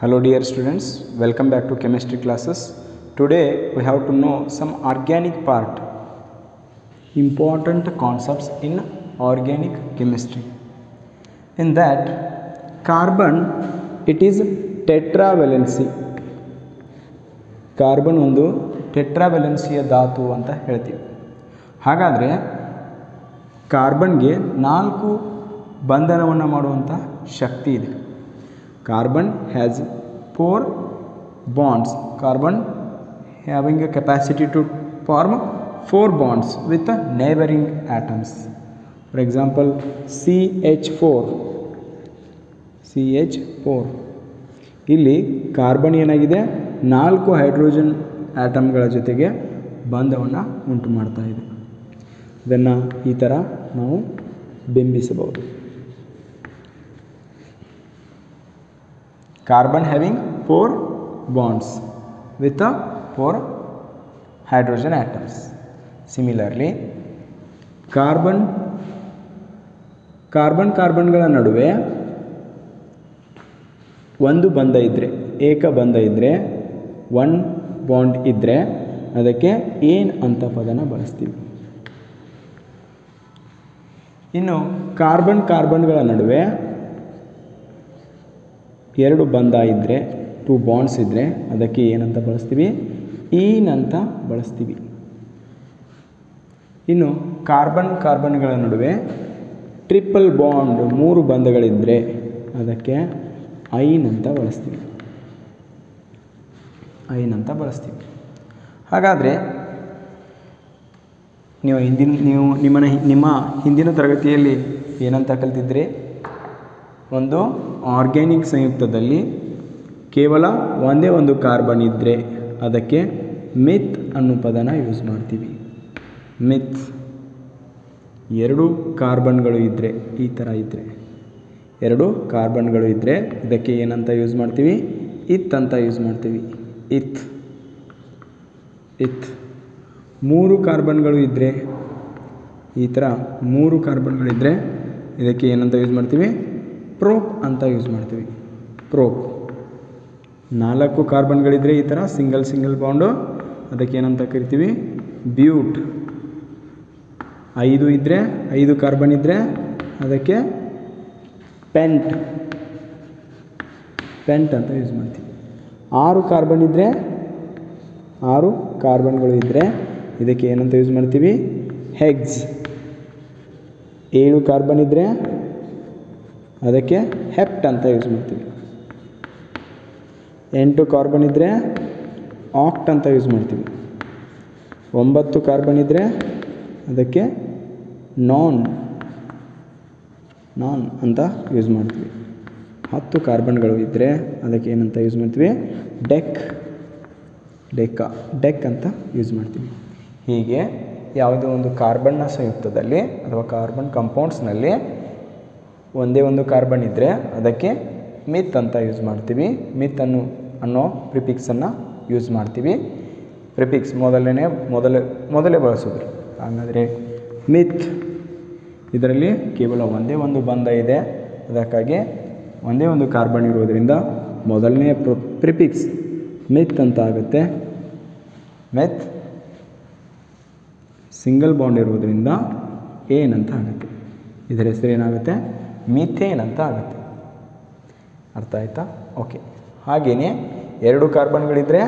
Hello dear students, welcome back to chemistry classes. Today we have to know some organic part, important concepts in organic chemistry. In that, carbon, it is tetravalency. Carbon ಒಂದು ಟೆಟ್ರಾವೆಲೆನ್ಸಿಯ ಧಾತು ಅಂತ ಹೇಳ್ತೀವಿ. ಹಾಗಾದರೆ ಕಾರ್ಬನ್ಗೆ 4 ಬಂಧನವನ್ನು ಮಾಡುವಂಥ ಶಕ್ತಿ ಇದೆ. Carbon has 4 bonds. Carbon having a capacity to form 4 bonds with the neighboring atoms. For example, CH4. ಇಲ್ಲಿ carbon ಏನಾಗಿದೆ 4 ಹೈಡ್ರೋಜನ್ ಆಟಮ್ಗಳ ಜೊತೆಗೆ ಬಂಧವನ್ನು ಉಂಟು ಮಾಡ್ತಾ ಇದೆ. ಇದನ್ನು ಈ ಥರ ನಾವು ಬಿಂಬಿಸಬಹುದು. Carbon having 4 bonds with 4 hydrogen atoms. Similarly, ಕಾರ್ಬನ್ಗಳ ನಡುವೆ ಒಂದು ಬಂಧ ಇದ್ದರೆ, ಏಕ ಬಂಧ ಇದ್ದರೆ, 1 ಬಾಂಡ್ ಇದ್ದರೆ ಅದಕ್ಕೆ ಏನ್ ಅಂತ ಪದನ ಬಳಸ್ತೀವಿ. ಇನ್ನು ಕಾರ್ಬನ್ಗಳ ನಡುವೆ 2 ಬಂಧ ಇದ್ದರೆ, 2 ಬಾಂಡ್ಸ್ ಇದ್ದರೆ ಅದಕ್ಕೆ ಏನಂತ ಬಳಸ್ತೀವಿ, ಈನ್ ಅಂತ ಬಳಸ್ತೀವಿ. ಇನ್ನು ಕಾರ್ಬನ್ಗಳ ನಡುವೆ ಟ್ರಿಪಲ್ ಬಾಂಡ್ 3 ಬಂಧಗಳಿದ್ದರೆ ಅದಕ್ಕೆ ಐನ್ ಅಂತ ಬಳಸ್ತೀವಿ. ಹಾಗಾದರೆ ನಿಮ್ಮ ಹಿಂದಿನ ತರಗತಿಯಲ್ಲಿ ಏನಂತ ಕಲಿತಿದ್ರಿ, ಒಂದು ಆರ್ಗ್ಯಾನಿಕ್ ಸಂಯುಕ್ತದಲ್ಲಿ ಕೇವಲ ಒಂದೇ ಒಂದು ಕಾರ್ಬನ್ ಇದ್ದರೆ ಅದಕ್ಕೆ ಮಿತ್ ಅನ್ನೋ ಪದನ ಯೂಸ್ ಮಾಡ್ತೀವಿ. ಮಿತ್ 2 ಕಾರ್ಬನ್ಗಳು ಇದ್ದರೆ, ಈ ಥರ ಇದ್ದರೆ 2 ಕಾರ್ಬನ್ಗಳು ಇದ್ದರೆ ಇದಕ್ಕೆ ಏನಂತ ಯೂಸ್ ಮಾಡ್ತೀವಿ, ಇತ್ ಅಂತ ಯೂಸ್ ಮಾಡ್ತೀವಿ. ಇತ್ 3 ಕಾರ್ಬನ್ಗಳು ಇದ್ದರೆ, ಈ ಥರ 3 ಕಾರ್ಬನ್ಗಳಿದ್ದರೆ ಇದಕ್ಕೆ ಏನಂತ ಯೂಸ್ ಮಾಡ್ತೀವಿ, ಪ್ರೋಪ್ ಅಂತ ಯೂಸ್ ಮಾಡ್ತೀವಿ. ಪ್ರೋಪ್ 4 ಕಾರ್ಬನ್ಗಳಿದ್ದರೆ ಈ ಥರ ಸಿಂಗಲ್ ಬಾಂಡು, ಅದಕ್ಕೆ ಏನಂತ ಕರಿತೀವಿ, ಬ್ಯೂಟ್. 5 ಕಾರ್ಬನ್ ಇದ್ದರೆ ಅದಕ್ಕೆ ಪೆಂಟ್ ಅಂತ ಯೂಸ್ ಮಾಡ್ತೀವಿ. 6 ಕಾರ್ಬನ್ಗಳು ಇದ್ದರೆ ಇದಕ್ಕೆ ಏನಂತ ಯೂಸ್ ಮಾಡ್ತೀವಿ, ಹೆಕ್ಸ್. 7 ಕಾರ್ಬನ್ ಇದ್ದರೆ ಅದಕ್ಕೆ ಹೆಪ್ಟ್ ಅಂತ ಯೂಸ್ ಮಾಡ್ತೀವಿ. 8 ಕಾರ್ಬನ್ ಇದ್ದರೆ ಆಕ್ಟ್ ಅಂತ ಯೂಸ್ ಮಾಡ್ತೀವಿ. 9 ಕಾರ್ಬನ್ ಇದ್ದರೆ ಅದಕ್ಕೆ ನಾನ್ ಅಂತ ಯೂಸ್ ಮಾಡ್ತೀವಿ. 10 ಕಾರ್ಬನ್ಗಳು ಇದ್ದರೆ ಅದಕ್ಕೆ ಏನಂತ ಯೂಸ್ ಮಾಡ್ತೀವಿ, ಡೆಕ್ ಅಂತ ಯೂಸ್ ಮಾಡ್ತೀವಿ. ಹೀಗೆ ಯಾವುದೋ ಒಂದು ಕಾರ್ಬನ್ನ ಸಂಯುಕ್ತದಲ್ಲಿ ಅಥವಾ ಕಾರ್ಬನ್ ಕಂಪೌಂಡ್ಸ್ನಲ್ಲಿ ಒಂದೇ ಒಂದು ಕಾರ್ಬನ್ ಇದ್ದರೆ ಅದಕ್ಕೆ ಮಿತ್ ಅಂತ ಯೂಸ್ ಮಾಡ್ತೀವಿ. ಮಿತ್ ಅನ್ನೋ ಪ್ರಿಫಿಕ್ಸನ್ನು ಯೂಸ್ ಮಾಡ್ತೀವಿ. ಪ್ರಿಫಿಕ್ಸ್ ಮೊದಲೇ ಬಳಸೋದು. ಹಾಗಾದರೆ ಮಿತ್ ಇದರಲ್ಲಿ ಕೇವಲ ಒಂದೇ ಒಂದು ಬಂಧ ಇದೆ, ಅದಕ್ಕಾಗಿ ಒಂದೇ ಒಂದು ಕಾರ್ಬನ್ ಇರೋದರಿಂದ ಮೊದಲನೇ ಪ್ರಿಫಿಕ್ಸ್ ಮಿತ್ ಅಂತ ಆಗುತ್ತೆ. ಮೆತ್ ಸಿಂಗಲ್ ಬಾಂಡ್ ಇರೋದರಿಂದ ಏನ್ ಅಂತ ಆಗುತ್ತೆ. ಇದರ ಹೆಸರು ಏನಾಗುತ್ತೆ, ಮೀಥೇನ್ ಅಂತ ಆಗುತ್ತೆ. ಅರ್ಥ ಆಯ್ತಾ? ಓಕೆ. ಹಾಗೆಯೇ 2 ಕಾರ್ಬನ್ಗಳಿದ್ದರೆ,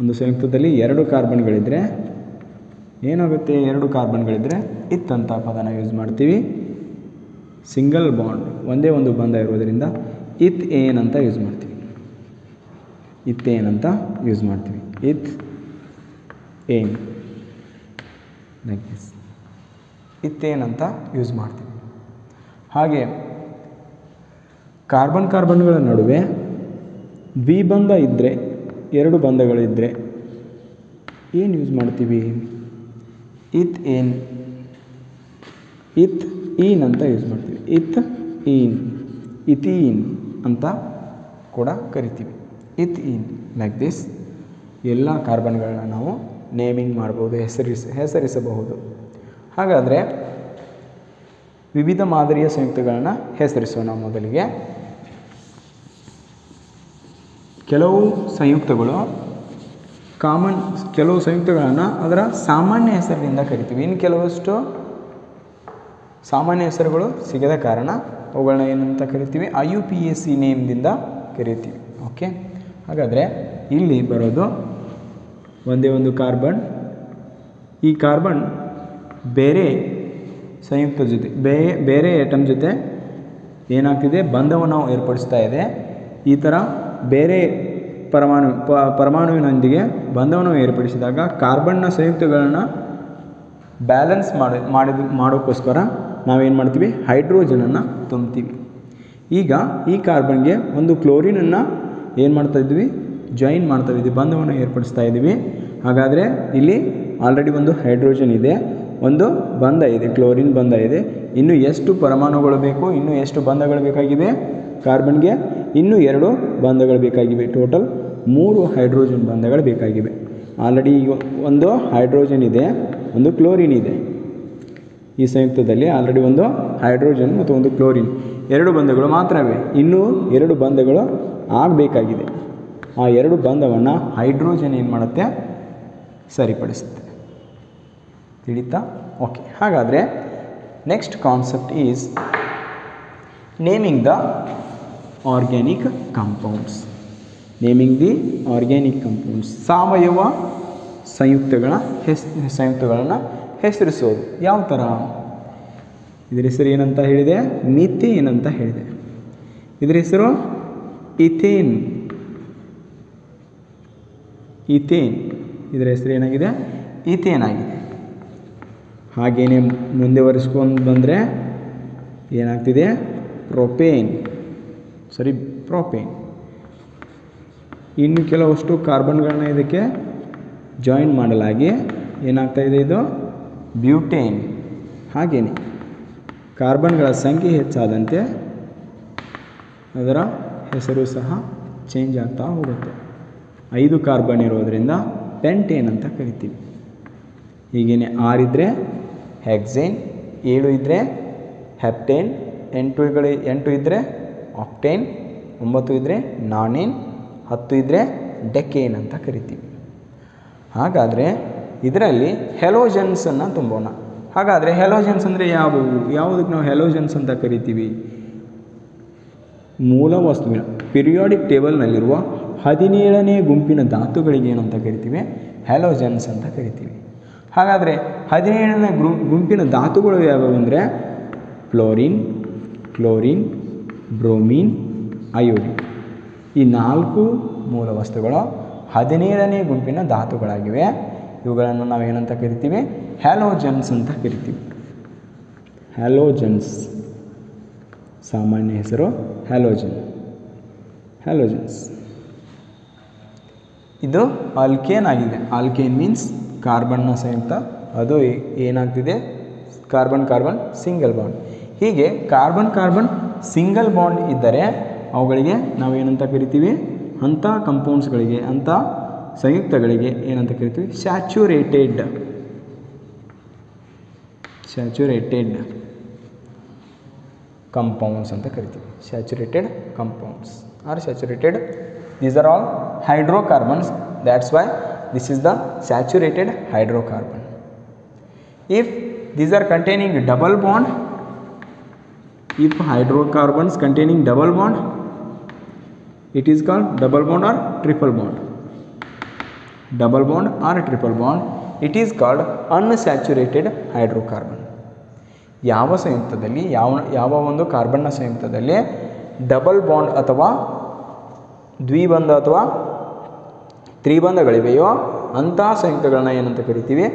ಒಂದು ಸಂಯುಕ್ತದಲ್ಲಿ 2 ಕಾರ್ಬನ್ಗಳಿದ್ದರೆ ಏನಾಗುತ್ತೆ, 2 ಕಾರ್ಬನ್ಗಳಿದ್ದರೆ ಇತ್ ಅಂತ ಪದನ ಯೂಸ್ ಮಾಡ್ತೀವಿ. ಸಿಂಗಲ್ ಬಾಂಡ್ ಒಂದೇ ಒಂದು ಬಂಧ ಇರೋದರಿಂದ ಇತ್ ಏನ್ ಅಂತ ಯೂಸ್ ಮಾಡ್ತೀವಿ. ಇತ್ ಏನ್ ಲೈಕ್ ದಿಸ್. ಇತ್ತೇನ್ ಅಂತ ಯೂಸ್ ಮಾಡ್ತೀವಿ. ಹಾಗೆ ಕಾರ್ಬನ್ಗಳ ನಡುವೆ ದ್ವಿಬಂಧ ಇದ್ದರೆ, 2 ಬಂಧಗಳಿದ್ದರೆ ಏನು ಯೂಸ್ ಮಾಡ್ತೀವಿ, ಇತ್ ಈನ್ ಅಂತ ಯೂಸ್ ಮಾಡ್ತೀವಿ. ಇಥೀನ್ ಅಂತ ಕೂಡ ಕರಿತೀವಿ. ಇಥೀನ್ ಲೈಕ್ ದಿಸ್. ಎಲ್ಲ ಕಾರ್ಬನ್ಗಳನ್ನ ನಾವು ನೇಮಿಂಗ್ ಮಾಡ್ಬೋದು, ಹೆಸರಿಸಬಹುದು. ಹಾಗಾದರೆ ವಿವಿಧ ಮಾದರಿಯ ಸಂಯುಕ್ತಗಳನ್ನು ಹೆಸರಿಸೋಣ. ಮೊದಲಿಗೆ ಕೆಲವು ಸಂಯುಕ್ತಗಳು ಕೆಲವು ಸಂಯುಕ್ತಗಳನ್ನು ಅದರ ಸಾಮಾನ್ಯ ಹೆಸರಿನಿಂದ ಕರಿತೀವಿ. ಇನ್ನು ಕೆಲವಷ್ಟು ಸಾಮಾನ್ಯ ಹೆಸರುಗಳು ಸಿಗದ ಕಾರಣ ಅವುಗಳನ್ನ ಏನಂತ ಕರಿತೀವಿ, IUPAC ನೇಮ್ದಿಂದ ಕರಿತೀವಿ. ಓಕೆ, ಹಾಗಾದರೆ ಇಲ್ಲಿ ಬರೋದು ಒಂದೇ ಒಂದು ಕಾರ್ಬನ್. ಈ ಕಾರ್ಬನ್ ಬೇರೆ ಸಂಯುಕ್ತ ಜೊತೆ ಬೇರೆ ಆಟಮ್ ಜೊತೆ ಏನಾಗ್ತಿದೆ, ಬಂಧವನ್ನು ಏರ್ಪಡಿಸ್ತಾ ಇದೆ. ಈ ಥರ ಬೇರೆ ಪರಮಾಣುವಿನೊಂದಿಗೆ ಬಂಧವನ್ನು ಏರ್ಪಡಿಸಿದಾಗ ಕಾರ್ಬನ್ನ ಸಂಯುಕ್ತಗಳನ್ನು ಬ್ಯಾಲೆನ್ಸ್ ಮಾಡೋಕ್ಕೋಸ್ಕರ ನಾವೇನು ಮಾಡ್ತೀವಿ, ಹೈಡ್ರೋಜನನ್ನು ತುಂಬ್ತೀವಿ. ಈಗ ಈ ಕಾರ್ಬನ್ಗೆ ಒಂದು ಕ್ಲೋರಿನನ್ನು ಏನು ಮಾಡ್ತಾಯಿದ್ವಿ, ಜಾಯಿನ್ ಮಾಡ್ತಾಯಿದ್ವಿ, ಬಂಧವನ್ನು ಏರ್ಪಡಿಸ್ತಾ ಇದ್ದೀವಿ. ಹಾಗಾದರೆ ಇಲ್ಲಿ ಆಲ್ರೆಡಿ ಒಂದು ಹೈಡ್ರೋಜನ್ ಇದೆ, ಒಂದು ಬಂಧ ಇದೆ, ಕ್ಲೋರಿನ್ ಬಂಧ ಇದೆ. ಇನ್ನು ಎಷ್ಟು ಪರಮಾಣುಗಳು ಬೇಕು, ಇನ್ನೂ ಎಷ್ಟು ಬಂಧಗಳು ಬೇಕಾಗಿವೆ ಕಾರ್ಬನ್ಗೆ, ಇನ್ನೂ 2 ಬಂಧಗಳು ಬೇಕಾಗಿವೆ. ಟೋಟಲ್ 3 ಹೈಡ್ರೋಜನ್ ಬಂಧಗಳು ಬೇಕಾಗಿವೆ. ಆಲ್ರೆಡಿ ಒಂದು ಹೈಡ್ರೋಜನ್ ಇದೆ, ಒಂದು ಕ್ಲೋರಿನ್ ಇದೆ. ಈ ಸಂಯುಕ್ತದಲ್ಲಿ ಆಲ್ರೆಡಿ ಒಂದು ಹೈಡ್ರೋಜನ್ ಮತ್ತು ಒಂದು ಕ್ಲೋರಿನ್ 2 ಬಂಧಗಳು ಮಾತ್ರ ಇವೆ. ಇನ್ನೂ 2 ಬಂಧಗಳು ಆಗಬೇಕಾಗಿದೆ. ಆ 2 ಬಂಧವನ್ನು ಹೈಡ್ರೋಜನ್ ಏನು ಮಾಡುತ್ತೆ, ಸರಿಪಡಿಸುತ್ತೆ. ತಿಳಿತಾ? ಓಕೆ, ಹಾಗಾದರೆ next concept is naming the organic compounds. Naming the organic compounds, ಸಾವಯವ ಸಂಯುಕ್ತಗಳನ್ನು ಹೆಸರಿಸೋದು. ಯಾವ ಥರ? ಇದರ ಹೆಸರು ಏನಂತ ಹೇಳಿದೆ, ಮೀಥೇನ್ ಅಂತ ಹೇಳಿದೆ. ಇದರ ಹೆಸರು ಇಥೇನ್. ಇದರ ಹೆಸರು ಏನಾಗಿದೆ, ಈಥೇನ್ ಆಗಿದೆ. ಹಾಗೆಯೇ ಮುಂದುವರಿಸ್ಕೊಂಡು ಬಂದರೆ ಏನಾಗ್ತಿದೆ, ಪ್ರೊಪೇನ್. ಇನ್ನು ಕೆಲವಷ್ಟು ಕಾರ್ಬನ್ಗಳನ್ನ ಇದಕ್ಕೆ ಜಾಯಿನ್ ಮಾಡಲಾಗಿ ಏನಾಗ್ತಾಯಿದೆ, ಇದು ಬ್ಯೂಟೇನ್. ಹಾಗೆಯೇ ಕಾರ್ಬನ್ಗಳ ಸಂಖ್ಯೆ ಹೆಚ್ಚಾದಂತೆ ಅದರ ಹೆಸರು ಸಹ ಚೇಂಜ್ ಆಗ್ತಾ ಹೋಗುತ್ತೆ. 5 ಕಾರ್ಬನ್ ಇರೋದರಿಂದ ಪೆಂಟೇನ್ ಅಂತ ಕರಿತೀವಿ. ಹೀಗೇನೆ 6 ಇದ್ದರೆ ಹೆಕ್ಸೇನ್, 7 ಇದ್ದರೆ ಹೆಪ್ಟೇನ್, 8 ಇದ್ದರೆ ಆಕ್ಟೇನ್, 9 ಇದ್ದರೆ ನಾನೇನ್, 10 ಇದ್ದರೆ ಡೆಕೇನ್ ಅಂತ ಕರಿತೀವಿ. ಹಾಗಾದರೆ ಇದರಲ್ಲಿ ಹೆಲೋಜನ್ಸನ್ನು ತುಂಬೋಣ. ಹಾಗಾದರೆ ಹೆಲೋಜನ್ಸ್ ಅಂದರೆ ಯಾವುದಕ್ಕೆ ನಾವು ಹೆಲೋಜನ್ಸ್ ಅಂತ ಕರಿತೀವಿ? ಮೂಲ ವಸ್ತುವಿನ ಪಿರಿಯಾಡಿಕ್ ಟೇಬಲ್ನಲ್ಲಿರುವ 17ನೇ ಗುಂಪಿನ ಧಾತುಗಳಿಗೆ ಏನಂತ ಕರಿತೀವಿ, ಹೆಲೋಜನ್ಸ್ ಅಂತ ಕರಿತೀವಿ. ಹಾಗಾದರೆ 17ನೇ ಗುಂಪಿನ ಧಾತುಗಳು ಯಾವುವು ಅಂದರೆ ಫ್ಲೋರಿನ್, ಕ್ಲೋರಿನ್, ಬ್ರೋಮಿನ್, ಅಯೋಡಿನ್. ಈ 4 ಮೂಲ ವಸ್ತುಗಳು 17ನೇ ಗುಂಪಿನ ಧಾತುಗಳಾಗಿವೆ. ಇವುಗಳನ್ನು ನಾವು ಏನಂತ ಕರಿತೀವಿ, ಹ್ಯಾಲೋಜನ್ಸ್ ಅಂತ ಕರಿತೀವಿ. ಹ್ಯಾಲೋಜನ್ಸ್ ಸಾಮಾನ್ಯ ಹೆಸರು ಹ್ಯಾಲೋಜನ್ಸ್. ಇದು ಆಲ್ಕೇನ್ ಆಗಿದೆ. ಆಲ್ಕೇನ್ ಮೀನ್ಸ್ ಕಾರ್ಬನ್ನ ಸಂಯುಕ್ತ, ಅದು ಏನಾಗ್ತಿದೆ, ಕಾರ್ಬನ್ ಸಿಂಗಲ್ ಬಾಂಡ್. ಹೀಗೆ ಕಾರ್ಬನ್ ಸಿಂಗಲ್ ಬಾಂಡ್ ಇದ್ದರೆ ಅವುಗಳಿಗೆ ನಾವೇನಂತ ಕರಿತೀವಿ, ಅಂಥ ಕಂಪೌಂಡ್ಸ್ಗಳಿಗೆ, ಅಂಥ ಸಂಯುಕ್ತಗಳಿಗೆ ಏನಂತ ಕರಿತೀವಿ, ಸ್ಯಾಚುರೇಟೆಡ್ ಕಂಪೌಂಡ್ಸ್ ಅಂತ ಕರಿತೀವಿ. Saturated compounds are saturated. These are all hydrocarbons. That's why this is the saturated hydrocarbon. If these are containing double bond, if hydrocarbons containing double bond, it is called double bond or triple bond. Double bond or triple bond, it is called unsaturated hydrocarbon. ಯಾವ ಸಂಯುಕ್ತದಲ್ಲಿ ಯಾವ ಒಂದು ಕಾರ್ಬನ್ನ ಸಂಯುಕ್ತದಲ್ಲಿ double bond ಅಥವಾ ದ್ವಿಬಂಧ ಅಥವಾ ತ್ರಿಬಂಧಗಳಿವೆಯೋ ಅಂತಹ ಸಂಯುಕ್ತಗಳನ್ನ ಏನಂತ ಕರಿತೀವಿ,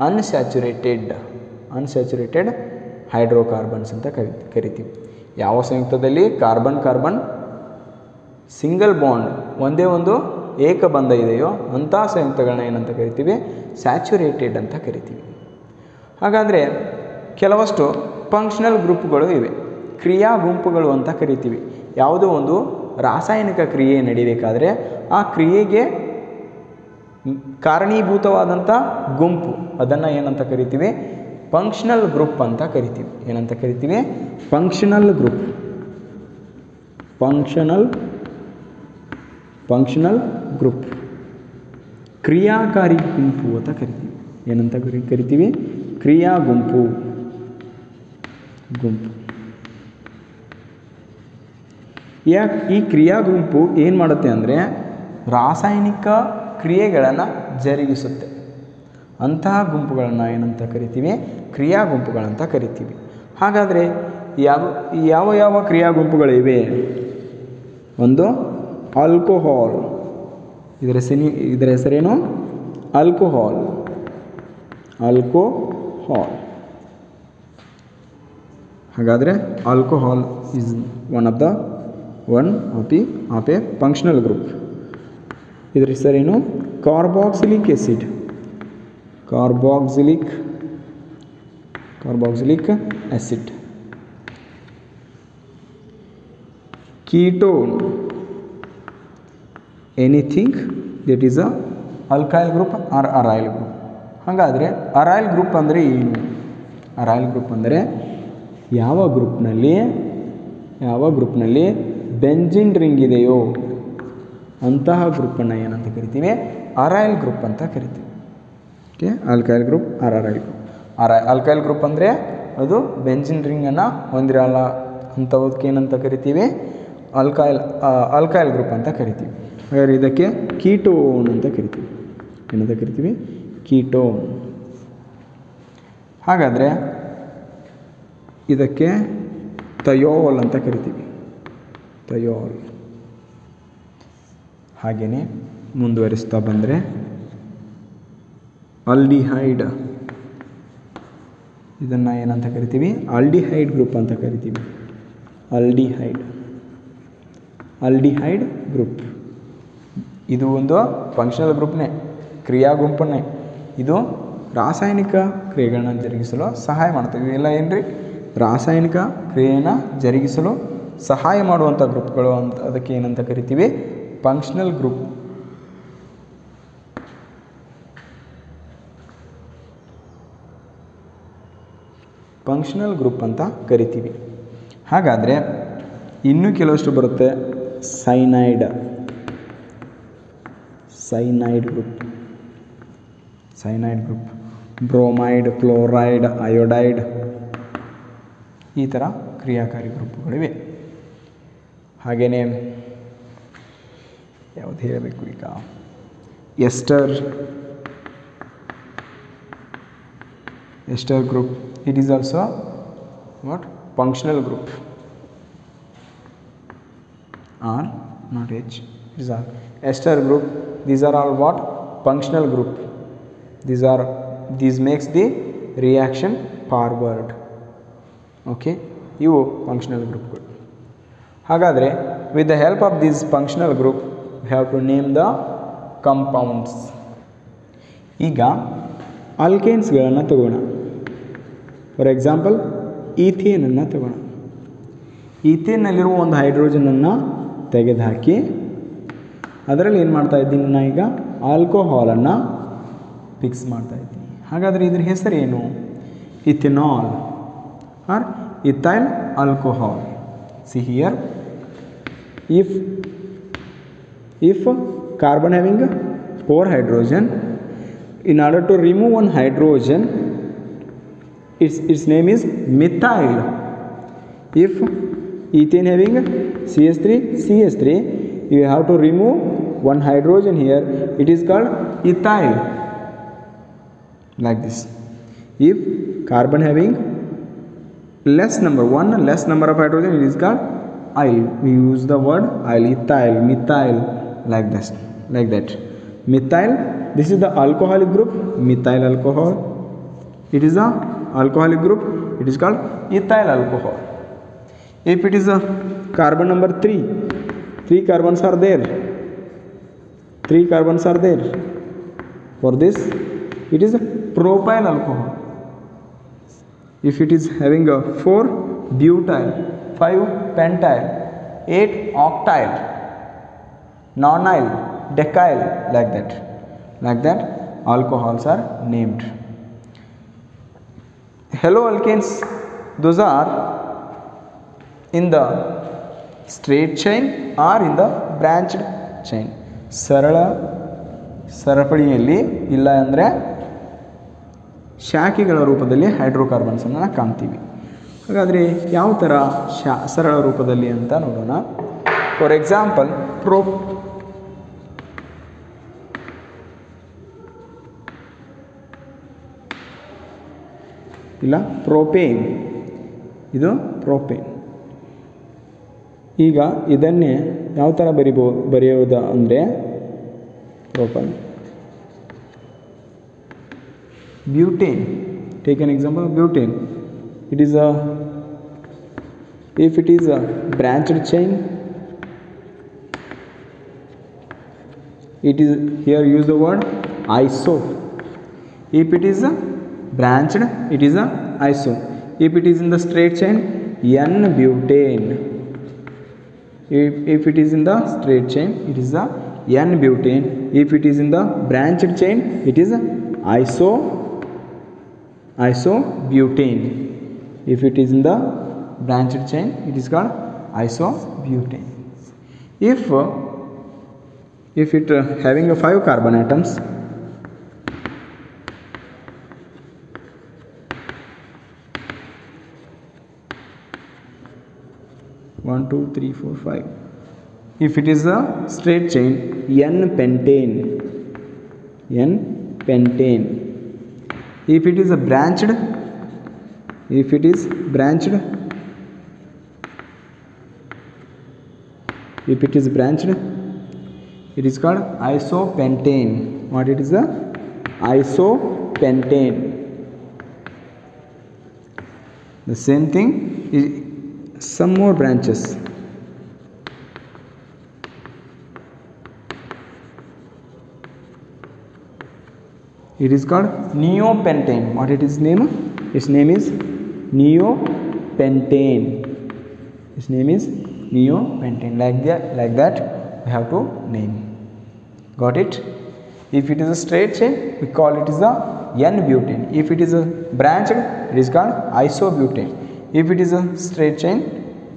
unsaturated hydrocarbons ಅಂತ ಕರಿತೀವಿ. ಯಾವ ಸಂಯುಕ್ತದಲ್ಲಿ ಕಾರ್ಬನ್ ಸಿಂಗಲ್ ಬಾಂಡ್ ಒಂದೇ ಒಂದು ಏಕಬಂಧ ಇದೆಯೋ ಅಂತಹ ಸಂಯುಕ್ತಗಳನ್ನ ಏನಂತ ಕರಿತೀವಿ, ಸ್ಯಾಚುರೇಟೆಡ್ ಅಂತ ಕರಿತೀವಿ. ಹಾಗಾದರೆ ಕೆಲವಷ್ಟು ಫಂಕ್ಷನಲ್ ಗ್ರೂಪ್ಗಳು ಇವೆ, ಕ್ರಿಯಾ ಗುಂಪುಗಳು ಅಂತ ಕರಿತೀವಿ. ಯಾವುದೋ ಒಂದು ರಾಸಾಯನಿಕ ಕ್ರಿಯೆ ನಡೀಬೇಕಾದ್ರೆ ಆ ಕ್ರಿಯೆಗೆ ಕಾರಣೀಭೂತವಾದಂಥ ಗುಂಪು, ಅದನ್ನು ಏನಂತ ಕರಿತೀವಿ, ಫಂಕ್ಷನಲ್ ಗ್ರೂಪ್ ಅಂತ ಕರಿತೀವಿ. ಏನಂತ ಕರಿತೀವಿ, ಫಂಕ್ಷನಲ್ ಗ್ರೂಪ್. Functional group. ಕ್ರಿಯಾಕಾರಿ ಗುಂಪು ಅಂತ ಕರಿತೀವಿ. ಏನಂತ ಕರಿತೀವಿ? ಕ್ರಿಯಾ ಗುಂಪು. ಈ ಕ್ರಿಯಾ ಗುಂಪು ಏನು ಮಾಡುತ್ತೆ ಅಂದರೆ ರಾಸಾಯನಿಕ ಕ್ರಿಯೆಗಳನ್ನು ಜರುಗಿಸುತ್ತೆ. ಅಂತಹ ಗುಂಪುಗಳನ್ನು ಏನಂತ ಕರಿತೀವಿ? ಕ್ರಿಯಾ ಗುಂಪುಗಳಂತ ಕರಿತೀವಿ. ಹಾಗಾದರೆ ಯಾವ ಕ್ರಿಯಾ ಗುಂಪುಗಳಿವೆ? ಒಂದು ಆಲ್ಕೋಹಾಲ್. ಇದರ ಹೆಸರೇನು? ಆಲ್ಕೋಹಾಲ್. ಹಾಗಾದರೆ alcohol is one of a functional group. ಇದರ ಹೆಸರೇನು? Carboxylic acid. Carboxylic acid. Ketone. Anything that is a alkyl group or aryl group. ಹಾಗಾದರೆ ಅರೈಲ್ ಗ್ರೂಪ್ ಅಂದರೆ ಏನು? ಅರೈಲ್ ಗ್ರೂಪ್ ಅಂದರೆ ಯಾವ ಗ್ರೂಪ್ನಲ್ಲಿ ಬೆಂಜಿನ್ ರಿಂಗ್ ಇದೆಯೋ ಅಂತಹ ಗ್ರೂಪನ್ನು ಏನಂತ ಕರಿತೀವಿ? ಅರೈಲ್ ಗ್ರೂಪ್ ಅಂತ ಕರಿತೀವಿ. Okay, alkyl group or aryl group. Alkyl group ಅಂದರೆ ಅದು ಬೆಂಜಿನ್ ರಿಂಗನ್ನು ಹೊಂದಿರಲ್ಲ ಅಂಥವಕ್ಕೆ ಏನಂತ ಕರಿತೀವಿ? ಆಲ್ಕೈಲ್ ಗ್ರೂಪ್ ಅಂತ ಕರಿತೀವಿ. ಹಾಗಾದರೆ ಇದಕ್ಕೆ ಕೀಟೋನ್ ಅಂತ ಕರಿತೀವಿ. ಏನಂತ ಕರಿತೀವಿ? ಕೀಟೋನ್. ಹಾಗಾದರೆ ಇದಕ್ಕೆ ಥಯೋಲ್ ಅಂತ ಕರಿತೀವಿ. ಥಯೋಲ್. ಹಾಗೆಯೇ ಮುಂದುವರಿಸ್ತಾ ಬಂದರೆ ಆಲ್ಡಿಹೈಡ್. ಇದನ್ನು ಏನಂತ ಕರಿತೀವಿ? ಆಲ್ಡಿಹೈಡ್ ಗ್ರೂಪ್ ಅಂತ ಕರಿತೀವಿ. Aldehyde group. ಇದು ಒಂದು ಫಂಕ್ಷನಲ್ ಗ್ರೂಪ್ನೇ, ಕ್ರಿಯಾ ಗುಂಪನ್ನೇ. ಇದು ರಾಸಾಯನಿಕ ಕ್ರಿಯೆಗಳನ್ನ ಜರುಗಿಸಲು ಸಹಾಯ ಮಾಡ್ತೀವಿ. ಇವೆಲ್ಲ ಏನ್ರಿ? ರಾಸಾಯನಿಕ ಕ್ರಿಯೆಯನ್ನು ಜರುಗಿಸಲು ಸಹಾಯ ಮಾಡುವಂಥ ಗ್ರೂಪ್ಗಳು ಅಂತ. ಅದಕ್ಕೆ ಏನಂತ ಕರಿತೀವಿ? Functional group. ಫಂಕ್ಷನಲ್ ಗ್ರೂಪ್ ಅಂತ ಕರಿತೀವಿ. ಹಾಗಾದರೆ ಇನ್ನೂ ಕೆಲವಷ್ಟು ಬರುತ್ತೆ. Cyanide group. Bromide, chloride, iodide, ಈ ಥರ ಕ್ರಿಯಾಕಾರಿ ಗ್ರೂಪುಗಳಿವೆ. ಹಾಗೆಯೇ ಯಾವುದು ಹೇಳಬೇಕು ಈಗ? Ester group. It is also what? Functional group. R, not H. These are ester group. These are all what? Functional group. These makes the reaction forward. Okay, ಇವು functional group. ಹಾಗಾದರೆ with the help of this functional group we have to name the compounds. ಈಗ ಆಲ್ಕೇನ್ಸ್ಗಳನ್ನು ತಗೋಣ. For example ಈಥೇನನ್ನು ತಗೋಣ. ಈಥೇನ್ನಲ್ಲಿರುವ ಒಂದು ಹೈಡ್ರೋಜನನ್ನು ತೆಗೆದುಹಾಕಿ ಅದರಲ್ಲಿ ಏನು ಮಾಡ್ತಾ ಇದ್ದೀನಿ ನಾನು? ಈಗ ಆಲ್ಕೋಹಾಲನ್ನು ಫಿಕ್ಸ್ ಮಾಡ್ತಾ ಇದ್ದೀನಿ. ಹಾಗಾದರೆ ಇದ್ರ ಹೆಸರೇನು? Ethanol or ethyl alcohol. See here, if carbon having 4 hydrogen, in order to remove one hydrogen, its name is methyl. If ethane having CH3, you have to remove one hydrogen here, it is called ethyl. Like this. If carbon having less number of hydrogen, it is called ethyl. We use the word ethyl, methyl, like that. Methyl, this is the alcoholic group, methyl alcohol. It is a alcoholic group, it is called ethyl alcohol. If it is a carbon number 3 carbons are there. For this, it is a propyl alcohol. If it is having a 4 butyl, 5 pentyl, 8 octyl, nonyl, decyl, like that alcohols are named. Haloalkanes, those are in the straight chain or in the branched chain. ಸರಳ ಸರಪಳಿಯಲ್ಲಿ ಇಲ್ಲ ಅಂದರೆ ಶಾಖೆಗಳ ರೂಪದಲ್ಲಿ ಹೈಡ್ರೋಕಾರ್ಬನ್ಸನ್ನು ಕಾಣ್ತೀವಿ. ಹಾಗಾದರೆ ಯಾವ ಥರ ಸರಳ ರೂಪದಲ್ಲಿ ಅಂತ ನೋಡೋಣ. ಫಾರ್ ಎಕ್ಸಾಂಪಲ್ ಪ್ರೋಪೇನ್, ಇದು ಪ್ರೋಪೇನ್. ಈಗ ಇದನ್ನೇ ಯಾವ ಥರ ಬರೆಯೋದು ಅಂದರೆ propane. Butane, take an example of butane. It is if it is a branched chain, it is here use the word iso. If it is a branched, it is a iso. If it is in the straight chain, N-butane. If it is in the straight chain, it is the N-butane. If it is in the branched chain, it is isobutane. If it is in the branched chain, it is called isobutane. If it having a 5 carbon atoms, one, two, three, four, 5. If it is a straight chain, N-pentane. N-pentane. If it is a branched, it is called isopentane. What it is? Isopentane. The same thing is some more branches. It is called neopentane. What it is name? Its name is neopentane. Its name is neopentane. Like that we have to name. Got it? If it is a straight chain, we call it is a N-butane. If it is a branched, it is called isobutane. If it is a straight chain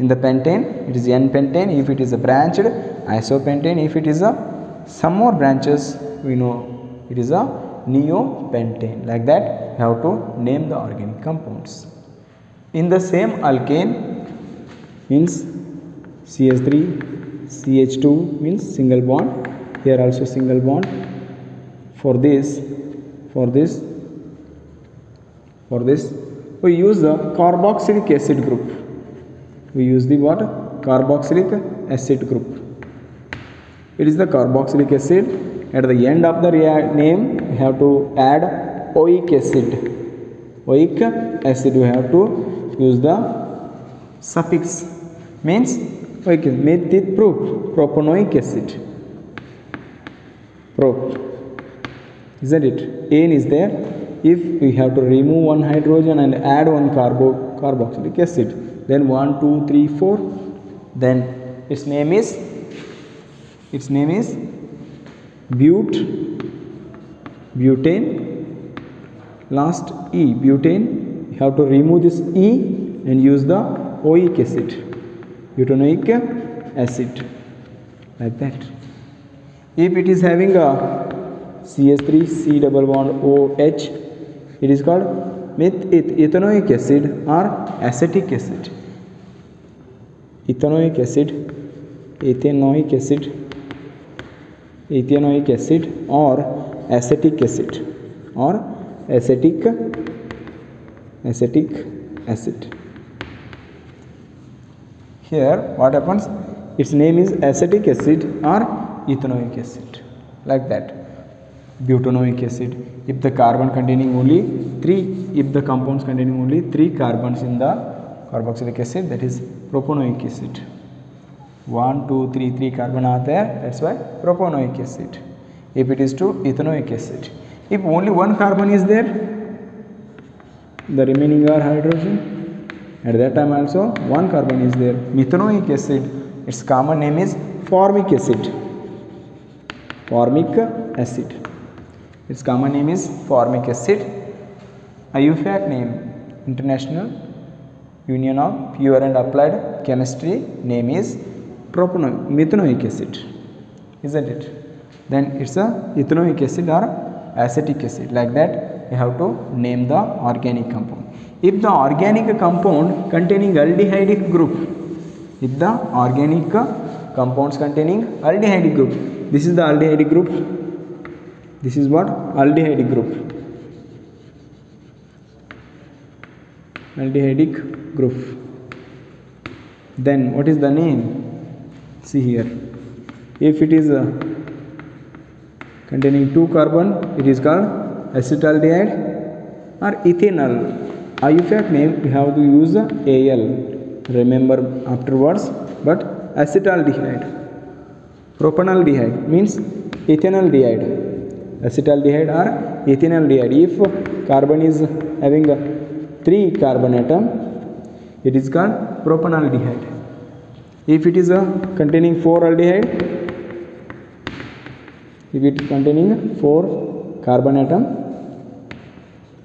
in the pentane, it is N-pentane. If it is a branched, isopentane. If it is a some more branches, we know it is a neopentane. Like that we have to name the organic compounds. In the same alkane means CH3, CH2 means single bond. Here also single bond. For this we use the carboxylic acid group. We use the what? Carboxylic acid group. It is the carboxylic acid. At the end of the name, we have to add oic acid. Oic acid, we have to use the suffix. Means oic with proof. Propanoic acid. Prop. Isn't it? N is there. If we have to remove one hydrogen and add one carboxylic acid, then 1, 2, 3, 4. Then its name is butane. Last E, butane. You have to remove this E and use the oic acid, butanoic acid, like that. If it is having a CH3, C double bond OH, it is called ethanoic acid or acetic acid. Ethanoic acid or acetic acid Here what happens? Its name is acetic acid or ethanoic acid, like that. Butanoic acid, if the carbon containing only 3, if the compounds containing only 3 carbons in the carboxylic acid, that is propanoic acid. 1, 2, 3, 3 carbon are there, that's why propanoic acid. If it is 2, ethanoic acid. If only 1 carbon is there, the remaining are hydrogen. At that time also 1 carbon is there. Methanoic acid, its common name is formic acid. Its common name is formic acid. IUPAC name, International Union of Pure and Applied Chemistry, name is methanoic acid, isn't it? then it's a ethanoic acid or acetic acid. Like that you have to name the organic compound. If the organic compound containing aldehydic group, if the organic compounds containing aldehydic group, this is the aldehydic group, this is what aldehydic group, aldehydic group, then what is the name? See here, if it is containing 2 carbon, it is called acetaldehyde or ethanol. IUPAC name we have to use AL, remember afterwards, but acetaldehyde. Propanaldehyde means ethanaldehyde, acetaldehyde or ethanaldehyde. If carbon is having 3 carbon atom, it is called propanaldehyde. If it is containing 4 aldehyde, if it is containing 4 carbon atom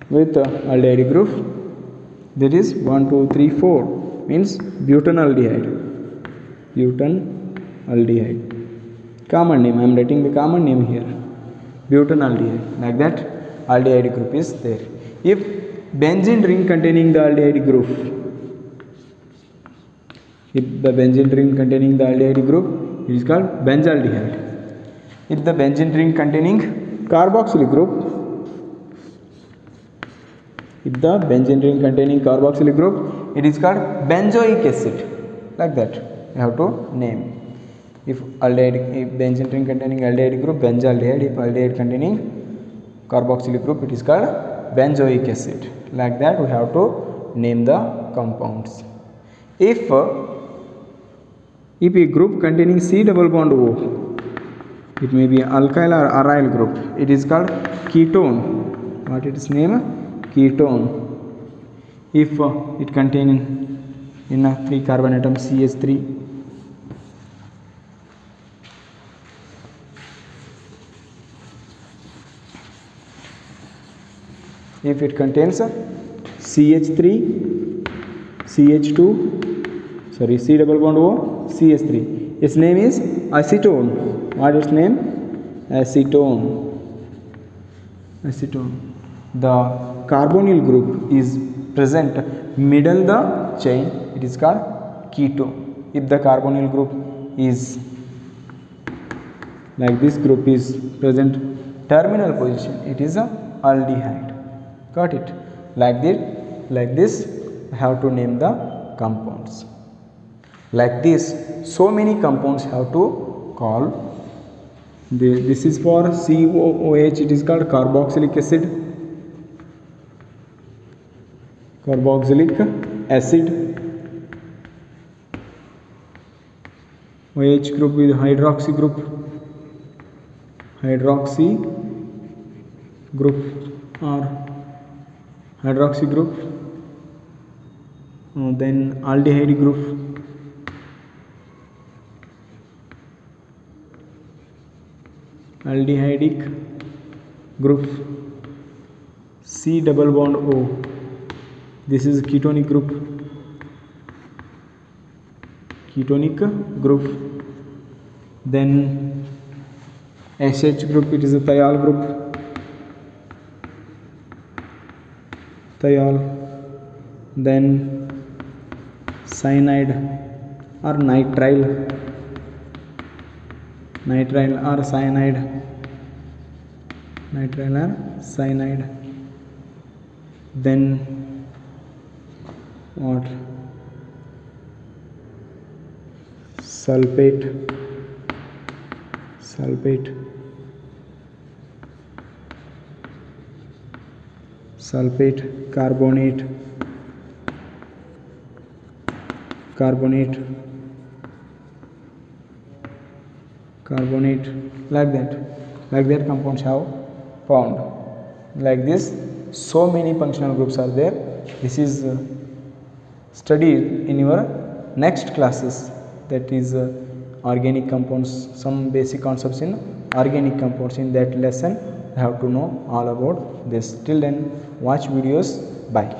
with aldehyde group, that is 1 2 3 4, means butanaldehyde, butanaldehyde. Common name, I am writing the common name here, butanaldehyde. Like that aldehyde group is there. If benzene ring containing the aldehyde group, if the benzene ring containing the aldehyde group, it is called benzaldehyde. If the benzene ring containing carboxylic group, if the benzene ring containing carboxylic group, it is called benzoic acid. Like that you have to name. If aldehyde, if benzene ring containing aldehyde group, benzaldehyde. If aldehyde containing carboxylic group, it is called benzoic acid. Like that we have to name the compounds. If a group containing C double bond O, it may be alkyl or aryl group, it is called ketone. What is its name? Ketone. If it contains in a 3 carbon atom CH3, if it contains CH3, CH2, sorry, C double bond O, CH3, its name is acetone. What is its name? Acetone. Acetone. The carbonyl group is present middle the chain, it is called ketone. If the carbonyl group is like this, group is present terminal position, it is a aldehyde. Got it? Like this I have to name the compounds. Like this so many compounds have to call. This is for COOH, it is called carboxylic acid, carboxylic acid. OH group with hydroxy group, hydroxy group or hydroxy group, then aldehyde group, aldehydic group, C double bond O, this is ketonic group, ketonic group. Then SH group, it is a thiol group, thiol. Then cyanide or nitrile, nitrile or cyanide, nitrile or cyanide. Then what? Sulfate, sulfate, sulfate, carbonate, carbonate, carbonate. Like that compounds have found. Like this so many functional groups are there. This is studied in your next classes, that is organic compounds, some basic concepts in organic compounds. In that lesson you have to know all about this. Till then watch videos. Bye.